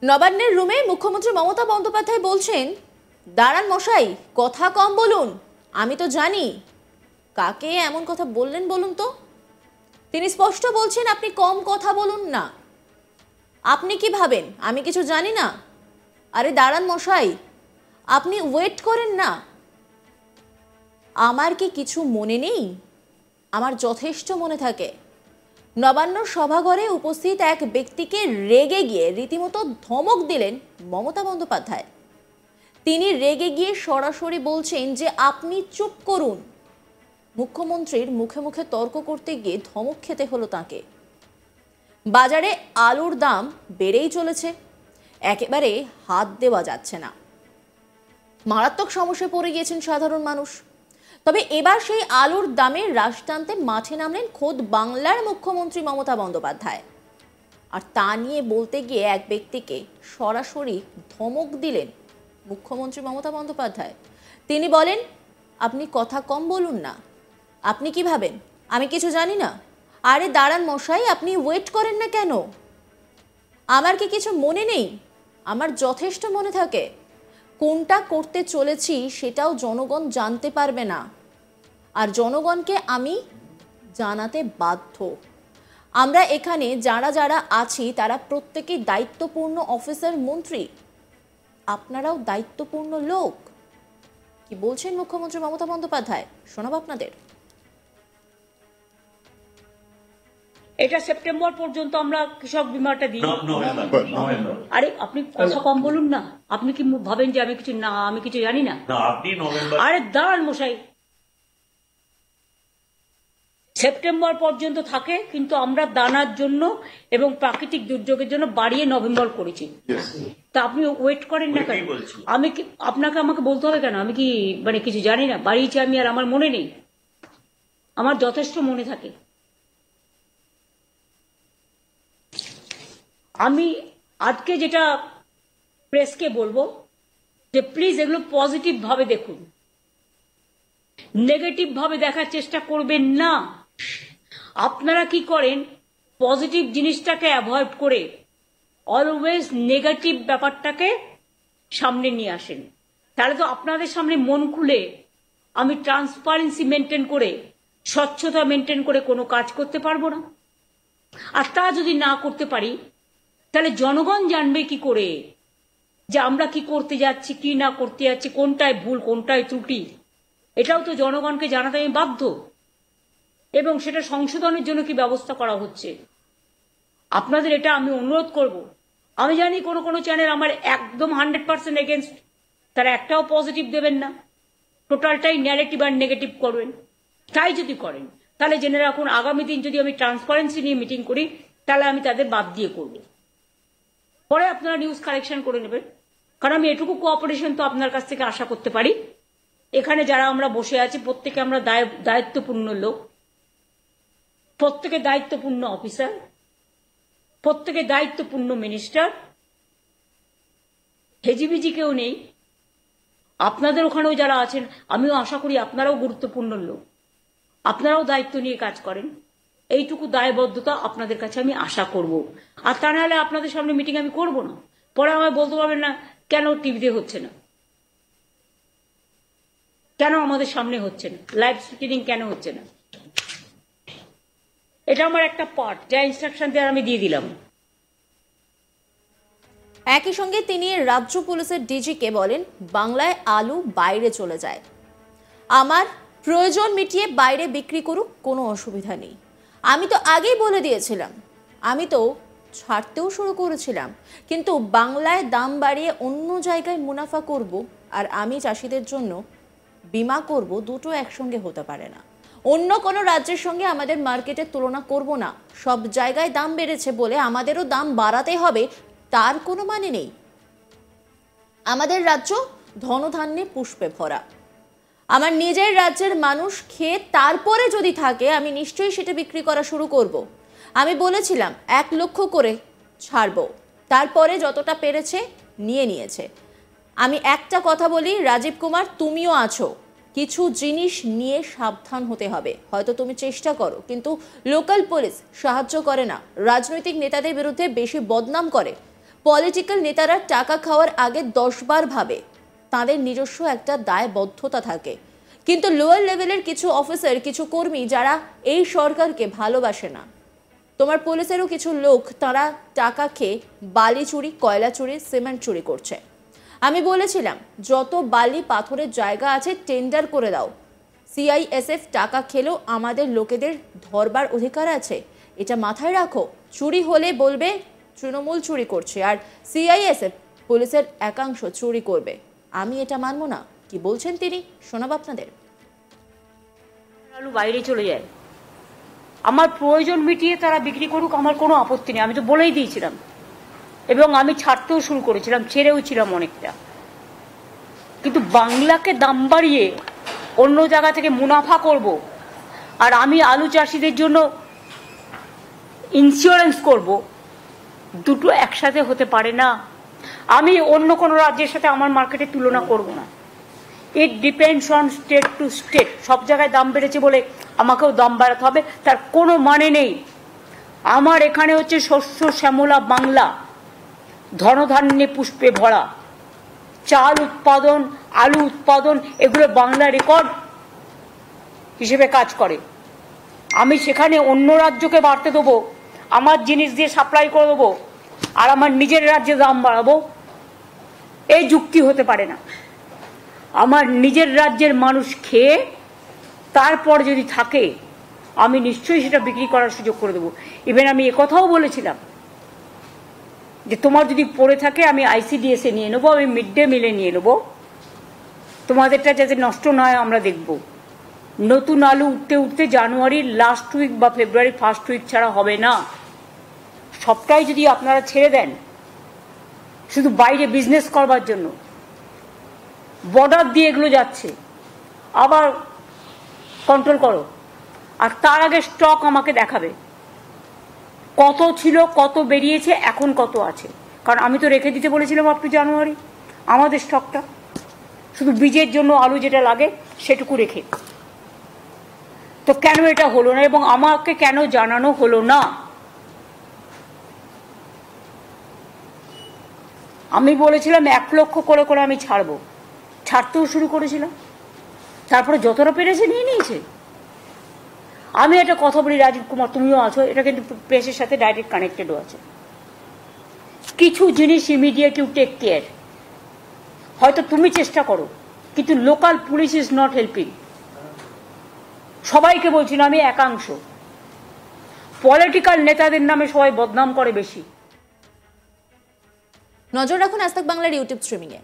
নবান্নের রুমে মুখ্যমন্ত্রী মমতা বন্দ্যোপাধ্যায় বলছেন, দাঁড়ান মশাই, কথা কম বলুন, আমি তো জানি। কাকে এমন কথা বললেন বলুন তো? তিনি স্পষ্ট বলছেন আপনি কম কথা বলুন না। আপনি কি ভাবেন আমি কিছু জানি না? আরে দাঁড়ান মশাই, আপনি ওয়েট করেন না। আমার কি কিছু মনে নেই? আমার যথেষ্ট মনে থাকে। নবান্ন সভাঘরে উপস্থিত এক ব্যক্তিকে রেগে গিয়ে রীতিমতো ধমক দিলেন মমতা বন্দ্যোপাধ্যায়। তিনি রেগে গিয়ে সরাসরি বলছেন যে আপনি চুপ করুন। মুখ্যমন্ত্রীর মুখে মুখে তর্ক করতে গিয়ে ধমক খেতে হলো তাকে। বাজারে আলুর দাম বেড়েই চলেছে, একেবারে হাত দেওয়া যাচ্ছে না। মারাত্মক সমস্যায় পড়ে গিয়েছেন সাধারণ মানুষ। তবে এবার সেই আলুর দামের হ্রাস টানতে মাঠে নামলেন খোদ বাংলার মুখ্যমন্ত্রী মমতা বন্দ্যোপাধ্যায়। আর তা নিয়ে বলতে গিয়ে এক ব্যক্তিকে সরাসরি ধমক দিলেন মুখ্যমন্ত্রী মমতা বন্দ্যোপাধ্যায়। তিনি বলেন, আপনি কথা কম বলুন না। আপনি কি ভাবেন আমি কিছু জানি না? আরে দাঁড়ান মশাই, আপনি ওয়েট করেন না কেন? আমার কি কিছু মনে নেই? আমার যথেষ্ট মনে থাকে। কোনটা করতে চলেছি সেটাও জনগণ জানতে পারবে না, আর জনগণকে আমি জানাতে বাধ্য। আমরা এখানে যারা যারা আছি তারা প্রত্যেকেই দায়িত্বপূর্ণ অফিসার, মন্ত্রী। আপনারাও দায়িত্বপূর্ণ লোক। কি বলছেন মুখ্যমন্ত্রী মমতা বন্দ্যোপাধ্যায়, শোনাব আপনাদের। এটা সেপ্টেম্বর পর্যন্ত আমরা কৃষক বীমাটা দিই। আরে আপনি কথা কম বলুন না। আপনি কি ভাবেন যে আমি কিছু জানি না? আরে দাঁড়ান মশাই, সেপ্টেম্বর পর্যন্ত থাকে, কিন্তু আমরা দানার জন্য এবং প্রাকৃতিক দুর্যোগের জন্য বাড়িয়ে নভেম্বর করেছি। তা আপনি ওয়েট করেন না কেন? আমি কি আমাকে বলতে হবে কেন? আমি কি কিছু জানি না? বাড়িয়েছি আমি, আর আমার মনে নেই? আমার যথেষ্ট মনে থাকে। আমি আজকে যেটা প্রেসকে বলবো যে প্লিজ এগুলো পজিটিভ ভাবে দেখুন, নেগেটিভ ভাবে দেখার চেষ্টা করবেন না। আপনারা কি করেন, পজিটিভ জিনিসটাকে অ্যাভয়েড করে অলওয়েজ নেগেটিভ ব্যাপারটাকে সামনে নিয়ে আসেন। তাহলে তো আপনাদের সামনে মন খুলে আমি ট্রান্সপারেন্সি মেনটেন করে, স্বচ্ছতা মেনটেন করে কোনো কাজ করতে পারবো না। আর তা যদি না করতে পারি, তাহলে জনগণ জানবে কি করে যে আমরা কি করতে যাচ্ছি, কি না করতে যাচ্ছি, কোনটায় ভুল কোনটায় ত্রুটি? এটাও তো জনগণকে জানাতে আমি বাধ্য, এবং সেটা সংশোধনের জন্য কি ব্যবস্থা করা হচ্ছে। আপনাদের এটা আমি অনুরোধ করব। আমি জানি কোনো কোনো চ্যানেল আমার একদম 100% এগেনস্ট, তারা একটাও পজিটিভ দেবেন না, টোটালটাই ন্যারেটিভ আর নেগেটিভ করবেন। তাই যদি করেন তাহলে জেনে রাখুন, আগামী দিন যদি আমি ট্রান্সপারেন্সি নিয়ে মিটিং করি তাহলে আমি তাদের বাদ দিয়ে করব। পরে আপনারা নিউজ কারেকশন করে নেবেন, কারণ আমি এটুকু কোঅপারেশন তো আপনার কাছ থেকে আশা করতে পারি। এখানে যারা আমরা বসে আছি প্রত্যেকে আমরা দায়িত্বপূর্ণ লোক, প্রত্যেকে দায়িত্বপূর্ণ অফিসার, প্রত্যেকে দায়িত্বপূর্ণ মিনিস্টার। হেজিবিজি কেউ নেই। আপনাদের ওখানেও যারা আছেন, আমিও আশা করি আপনারাও গুরুত্বপূর্ণ লোক, আপনারাও দায়িত্ব নিয়ে কাজ করেন। এইটুকু দায়বদ্ধতা আপনাদের কাছে আমি আশা করব। আর তা নাহলে আপনাদের সামনে মিটিং আমি করব না। পরে আমায় বলতে পারবেন না কেন টিভিতে হচ্ছে না, কেন আমাদের সামনে হচ্ছে না, লাইভ স্ট্রিমিং কেন হচ্ছে না। এটা আমার একটা পার্ট, যা ইনস্ট্রাকশন দেওয়ার আমি দিয়ে দিলাম। একই সঙ্গে তিনি রাজ্য পুলিশের ডিজিকে বলেন, বাংলায় আলু বাইরে চলে যায়, আমার প্রয়োজন মিটিয়ে বাইরে বিক্রি করুক, কোনো অসুবিধা নেই। আমি তো আগেই বলে দিয়েছিলাম, আমি তো ছাড়তেও শুরু করেছিলাম, কিন্তু বাংলায় দাম বাড়িয়ে অন্য জায়গায় মুনাফা করব আর আমি চাষিদের জন্য বিমা করব, দুটো একসঙ্গে হতে পারে না। অন্য কোনো রাজ্যের সঙ্গে আমাদের মার্কেটের তুলনা করব না। সব জায়গায় দাম বেড়েছে বলে আমাদেরও দাম বাড়াতে হবে তার কোনো মানে নেই। আমাদের রাজ্য ধনধান্যে পুষ্পে ভরা। আমার নিজের রাজ্যের মানুষ খেয়ে তারপরে যদি থাকে আমি নিশ্চয়ই সেটা বিক্রি করা শুরু করব। আমি বলেছিলাম 1 লক্ষ করে ছাড়বো, তারপরে যতটা পেরেছে নিয়েছে। আমি একটা কথা বলি, রাজীব কুমার তুমিও আছো, কিছু জিনিস নিয়ে সাবধান হতে হবে। হয়তো তুমি চেষ্টা করো, কিন্তু লোকাল পুলিশ সাহায্য করে না, রাজনৈতিক নেতাদের বিরুদ্ধে বেশি বদনাম করে, পলিটিক্যাল নেতারা টাকা খাওয়ার আগে 10 বার ভাবে, তাদের নিজস্ব একটা দায়বদ্ধতা থাকে। কিন্তু লোয়ার লেভেলের কিছু অফিসার, কিছু কর্মী যারা এই সরকারকে ভালোবাসে না, তোমার পুলিশেরও কিছু লোক, তারা টাকা খেয়ে বালি চুরি, কয়লা চুরি, সিমেন্ট চুরি করছে। আমি বলেছিলাম যত বালি পাথরের জায়গা আছে টেন্ডার করে দাও। সিআইএসএফ টাকা খেলেও আমাদের লোকেদের ধরবার অধিকার আছে, এটা মাথায় রাখো। চুরি হলে বলবে তৃণমূল চুরি করছে আর সিআইএসএফ পুলিশের একাংশ চুরি করবে। আমি এটা মানবো না। কি বলছেন তিনি, শোনাব আপনাদের। আলু বাইরে চলে যায়, আমার প্রয়োজন মিটিয়ে তারা বিক্রি করুক, আমার কোনো আপত্তি নেই, আমি তো বলেই দিয়েছিলাম। এবং আমি ছাড়তেও শুরু করেছিলাম, ছেড়েও ছিলাম অনেকটা। কিন্তু বাংলাকে দাম বাড়িয়ে অন্য জায়গা থেকে মুনাফা করব, আর আমি আলু চাষিদের জন্য ইন্স্যুরেন্স করব, দুটো একসাথে হতে পারে না। আমি অন্য কোনো রাজ্যের সাথে আমার মার্কেটের তুলনা করব না। It depends on state to state. সব জায়গায় দাম বেড়েছে বলে আমাকেও দাম বাড়াতে হবে, তার কোনো মানে নেই। আমার এখানে হচ্ছে শস্য শ্যামলা বাংলা, ধনধান্যে পুষ্পে ভরা। চাল উৎপাদন, আলু উৎপাদন, এগুলো বাংলা রেকর্ড হিসেবে কাজ করে। আমি সেখানে অন্য রাজ্যকে বাড়তে দেবো, আমার জিনিস দিয়ে সাপ্লাই করে দেবো, আর আমার নিজের রাজ্যে দাম বাড়াবো, এই যুক্তি হতে পারে না। আমার নিজের রাজ্যের মানুষ খেয়ে তারপর যদি থাকে, আমি নিশ্চয়ই সেটা বিক্রি করার সুযোগ করে দেবো। ইভেন আমি একথাও বলেছিলাম যে তোমার যদি পড়ে থাকে আমি আইসিডিএসে নিয়ে নেবো, আমি মিড ডে মিলে নিয়ে নেবো, তোমাদেরটা যাতে নষ্ট না হয় আমরা দেখব। নতুন আলু উঠতে উঠতে জানুয়ারির লাস্ট উইক বা ফেব্রুয়ারি ফার্স্ট উইক ছাড়া হবে না। সবটাই যদি আপনারা ছেড়ে দেন শুধু বাইরে বিজনেস করবার জন্য, বর্ডার দিয়ে এগুলো যাচ্ছে, আবার কন্ট্রোল করো। আর তার আগে স্টক আমাকে দেখাবে, কত ছিল, কত বেরিয়েছে, এখন কত আছে। কারণ আমি তো রেখে দিতে বলেছিলাম আপ টু জানুয়ারি আমাদের স্টকটা, শুধু বীজের জন্য আলু যেটা লাগে সেটুকু রেখে। তো কেন এটা হলো না এবং আমাকে কেন জানানো হলো না? আমি বলেছিলাম 1 লক্ষ করে করে আমি ছাড়বো, ছাড়তেও শুরু করেছিলাম, তারপরে যতটা পেরেছে নিয়ে নিয়েছে। আমি একটা কথা বলি, রাজীব কুমার তুমিও আছো, এটা কিন্তু প্রেসের সাথে ডাইরেক্ট কানেক্টেডও আছে। কিছু জিনিস ইমিডিয়েট ইউ টেক কেয়ার, হয়তো তুমি চেষ্টা করো, কিন্তু local police is not helping. সবাইকে বলছি না, আমি একাংশ। পলিটিক্যাল নেতাদের নামে সবাই বদনাম করে বেশি। নজর রাখুন আজ তাক বাংলার ইউটিউব স্ট্রিমিংয়ে।